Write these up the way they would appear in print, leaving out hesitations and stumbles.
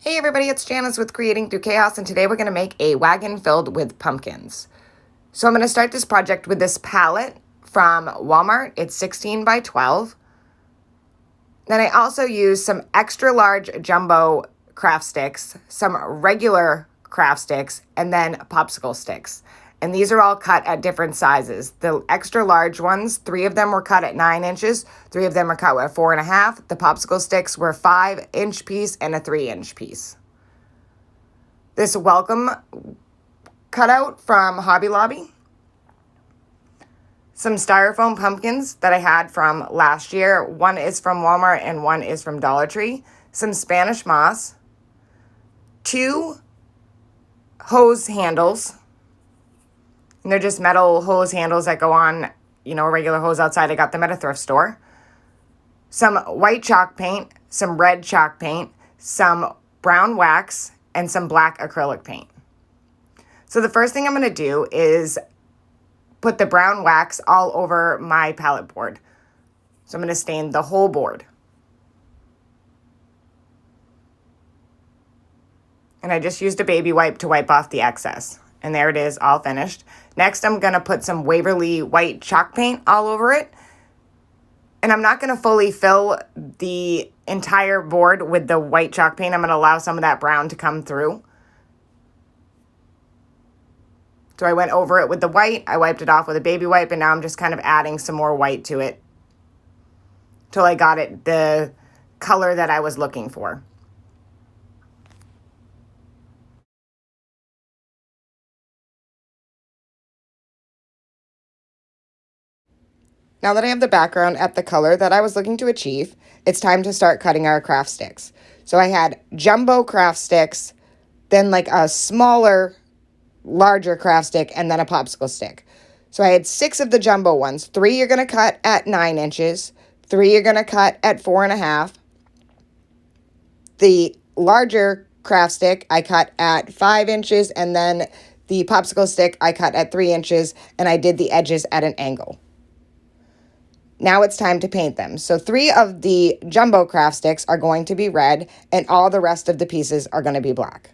Hey everybody, it's Janice with Creating Through Chaos, and today we're going to make a wagon filled with pumpkins. So I'm going to start this project with this palette from Walmart. It's 16 by 12. Then I also used some extra large jumbo craft sticks, some regular craft sticks, and then popsicle sticks. And these are all cut at different sizes. The extra large ones, 3 of them were cut at 9 inches, 3 of them were cut at 4.5. The popsicle sticks were 5-inch piece and a 3-inch piece. This welcome cutout from Hobby Lobby. Some styrofoam pumpkins that I had from last year. One is from Walmart and one is from Dollar Tree. Some Spanish moss. 2 hose handles. And they're just metal hose handles that go on, a regular hose outside. I got them at a thrift store. Some white chalk paint, some red chalk paint, some brown wax, and some black acrylic paint. So the first thing I'm going to do is put the brown wax all over my palette board. So I'm going to stain the whole board. And I just used a baby wipe to wipe off the excess. And there it is, all finished. Next, I'm going to put some Waverly white chalk paint all over it. And I'm not going to fully fill the entire board with the white chalk paint. I'm going to allow some of that brown to come through. So I went over it with the white. I wiped it off with a baby wipe, and now I'm just kind of adding some more white to it till I got it the color that I was looking for. Now that I have the background at the color that I was looking to achieve, it's time to start cutting our craft sticks. So I had jumbo craft sticks, then like a smaller, larger craft stick, and then a popsicle stick. So I had 6 of the jumbo ones. 3 you're going to cut at 9 inches. 3 you're going to cut at 4.5. The larger craft stick I cut at 5 inches, and then the popsicle stick I cut at 3 inches, and I did the edges at an angle. Now it's time to paint them. So 3 of the jumbo craft sticks are going to be red, and all the rest of the pieces are going to be black.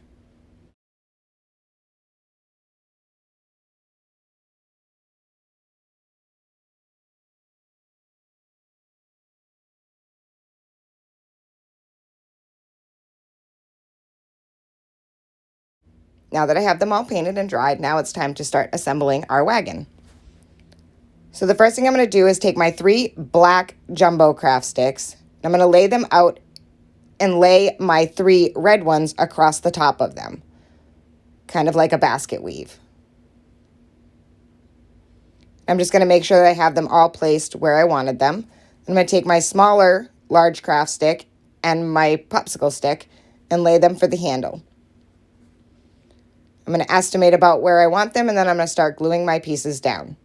Now that I have them all painted and dried, now it's time to start assembling our wagon. So the first thing I'm going to do is take my 3 black jumbo craft sticks. I'm going to lay them out and lay my 3 red ones across the top of them, kind of like a basket weave. I'm just going to make sure that I have them all placed where I wanted them. I'm going to take my smaller large craft stick and my popsicle stick and lay them for the handle. I'm going to estimate about where I want them, and then I'm going to start gluing my pieces down.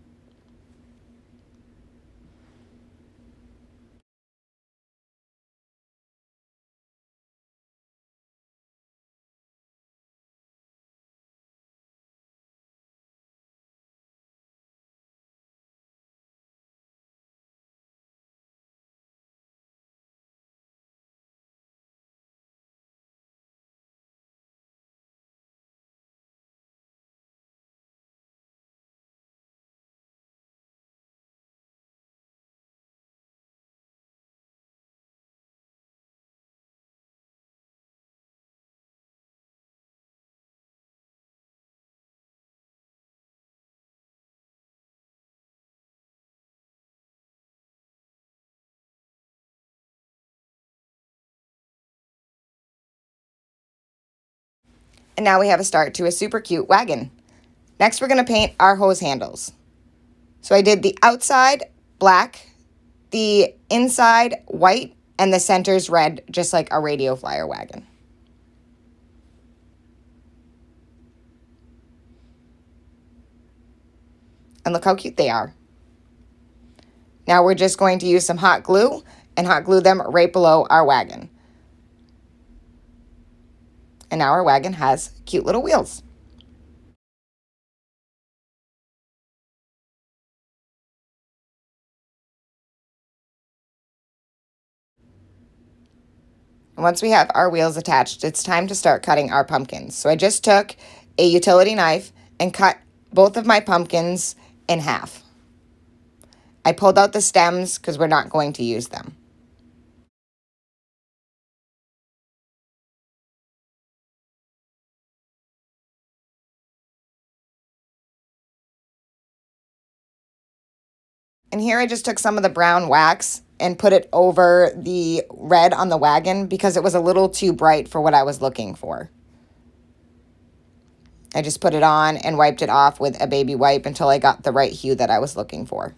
And now we have a start to a super cute wagon. Next, we're going to paint our hose handles. So I did the outside black, the inside white, and the centers red, just like a radio flyer wagon. And look how cute they are. Now we're just going to use some hot glue and hot glue them right below our wagon. And now our wagon has cute little wheels. And once we have our wheels attached, it's time to start cutting our pumpkins. So I just took a utility knife and cut both of my pumpkins in half. I pulled out the stems because we're not going to use them. And here I just took some of the brown wax and put it over the red on the wagon because it was a little too bright for what I was looking for. I just put it on and wiped it off with a baby wipe until I got the right hue that I was looking for.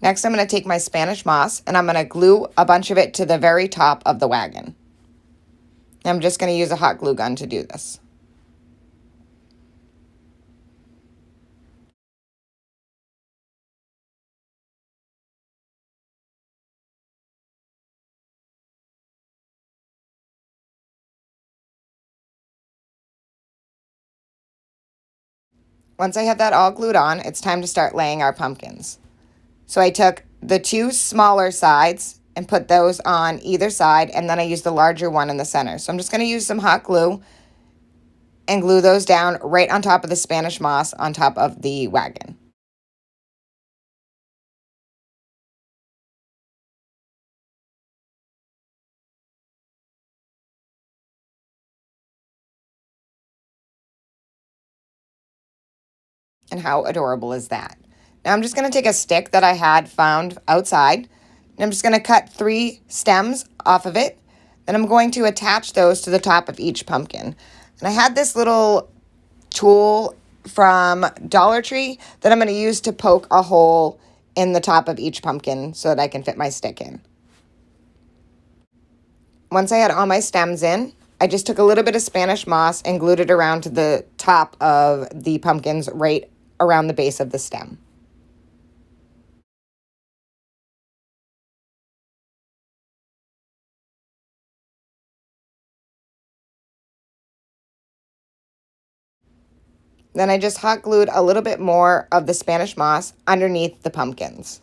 Next, I'm going to take my Spanish moss and I'm going to glue a bunch of it to the very top of the wagon. I'm just going to use a hot glue gun to do this. Once I have that all glued on, it's time to start laying our pumpkins. So I took the two smaller sides and put those on either side, and then I used the larger one in the center. So I'm just going to use some hot glue and glue those down right on top of the Spanish moss on top of the wagon. And how adorable is that? Now I'm just going to take a stick that I had found outside, and I'm just going to cut 3 stems off of it. Then I'm going to attach those to the top of each pumpkin. And I had this little tool from Dollar Tree that I'm going to use to poke a hole in the top of each pumpkin so that I can fit my stick in. Once I had all my stems in, I just took a little bit of Spanish moss and glued it around to the top of the pumpkins right around the base of the stem. Then I just hot glued a little bit more of the Spanish moss underneath the pumpkins.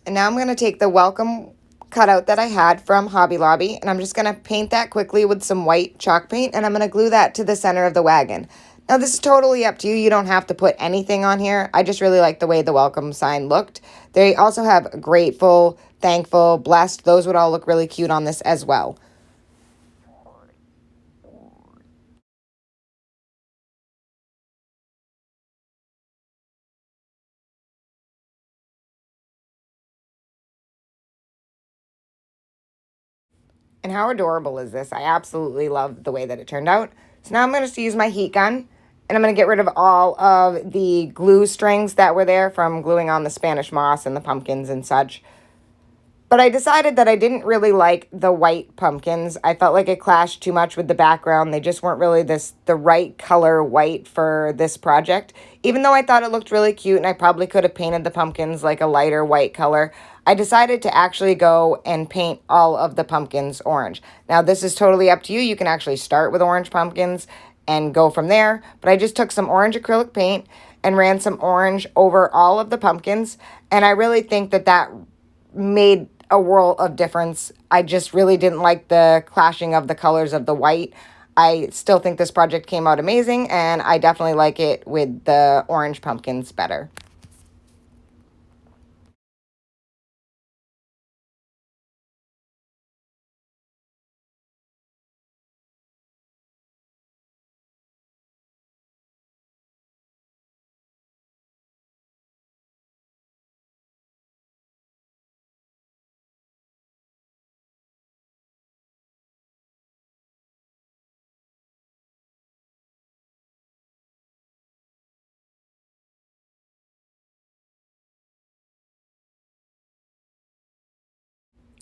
And now I'm going to take the welcome cutout that I had from Hobby Lobby, and I'm just going to paint that quickly with some white chalk paint, and I'm going to glue that to the center of the wagon. Now, this is totally up to you. You don't have to put anything on here. I just really like the way the welcome sign looked. They also have grateful, thankful, blessed. Those would all look really cute on this as well. And how adorable is this? I absolutely love the way that it turned out. So now I'm going to use my heat gun, and I'm going to get rid of all of the glue strings that were there from gluing on the Spanish moss and the pumpkins and such. But I decided that I didn't really like the white pumpkins. I felt like it clashed too much with the background. They just weren't really the right color white for this project. Even though I thought it looked really cute and I probably could have painted the pumpkins like a lighter white color, I decided to actually go and paint all of the pumpkins orange. Now, this is totally up to you. You can actually start with orange pumpkins and go from there. But I just took some orange acrylic paint and ran some orange over all of the pumpkins. And I really think that that made a world of difference. I just really didn't like the clashing of the colors of the white. I still think this project came out amazing, and I definitely like it with the orange pumpkins better.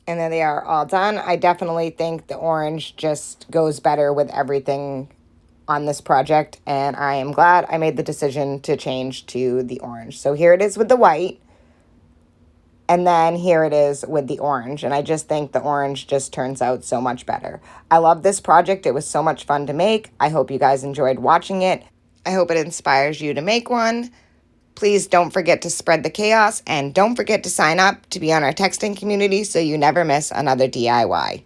And then they are all done. I definitely think the orange just goes better with everything on this project, and I am glad I made the decision to change to the orange. So here it is with the white, and then here it is with the orange, and I just think the orange just turns out so much better. I love this project. It was so much fun to make. I hope you guys enjoyed watching it. I hope it inspires you to make one. Please don't forget to spread the chaos, and don't forget to sign up to be on our texting community so you never miss another DIY.